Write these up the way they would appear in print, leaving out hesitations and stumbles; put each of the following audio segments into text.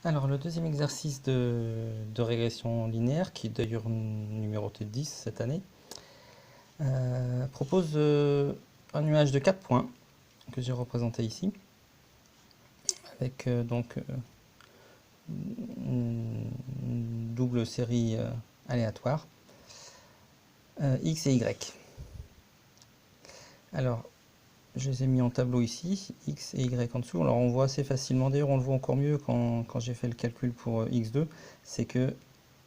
Alors, le deuxième exercice de régression linéaire, qui est d'ailleurs numéroté 10 cette année, propose un nuage de 4 points que j'ai représenté ici, avec une double série aléatoire, x et y. Alors, je les ai mis en tableau ici, x et y en dessous. Alors on voit assez facilement, d'ailleurs on le voit encore mieux quand j'ai fait le calcul pour x2, c'est que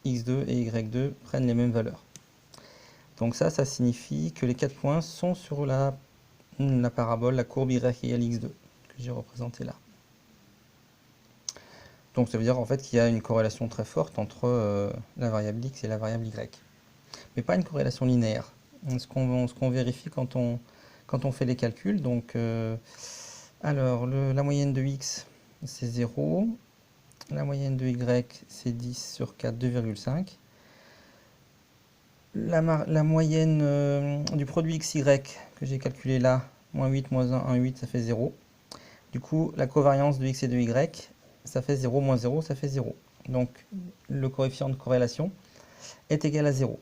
x2 et y2 prennent les mêmes valeurs. Donc ça signifie que les 4 points sont sur la parabole, la courbe y égale x2, que j'ai représentée là. Donc ça veut dire en fait qu'il y a une corrélation très forte entre la variable x et la variable y. Mais pas une corrélation linéaire. Ce qu'on vérifie quand on fait les calculs. Donc, alors, la moyenne de x, c'est 0. La moyenne de y, c'est 10 sur 4, 2,5. La moyenne du produit xy que j'ai calculé là, moins 8, moins 1, 1, 8, ça fait 0. Du coup, la covariance de x et de y, ça fait 0, moins 0, ça fait 0. Donc, le coefficient de corrélation est égal à 0.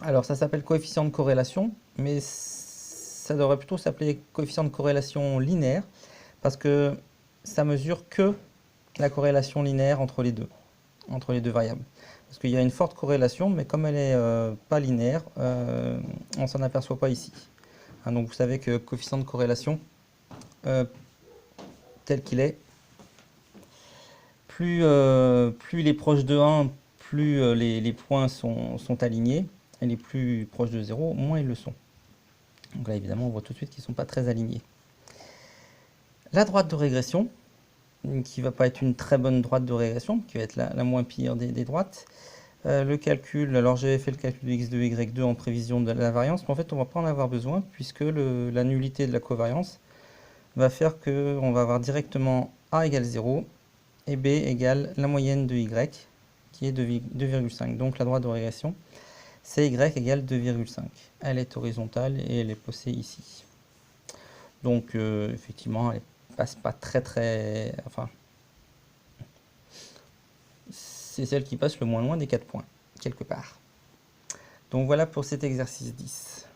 Alors, ça s'appelle coefficient de corrélation, mais ça devrait plutôt s'appeler coefficient de corrélation linéaire, parce que ça mesure que la corrélation linéaire entre les deux variables. Parce qu'il y a une forte corrélation, mais comme elle n'est pas linéaire, on ne s'en aperçoit pas ici. Donc vous savez que coefficient de corrélation, tel qu'il est, plus il est proche de 1, plus les points sont alignés, et les plus proches de 0, moins ils le sont. Donc là évidemment on voit tout de suite qu'ils ne sont pas très alignés. La droite de régression, qui ne va pas être une très bonne droite de régression, qui va être la moins pire des droites. Le calcul, alors j'avais fait le calcul de x2, y2 en prévision de la variance, mais en fait on ne va pas en avoir besoin, puisque la nullité de la covariance va faire qu'on va avoir directement a égale 0, et b égale la moyenne de y, qui est 2,5. Donc la droite de régression, c'est y égale 2,5. Elle est horizontale et elle est posée ici. Donc effectivement, elle passe pas très... Enfin, c'est celle qui passe le moins loin des 4 points, quelque part. Donc voilà pour cet exercice 10.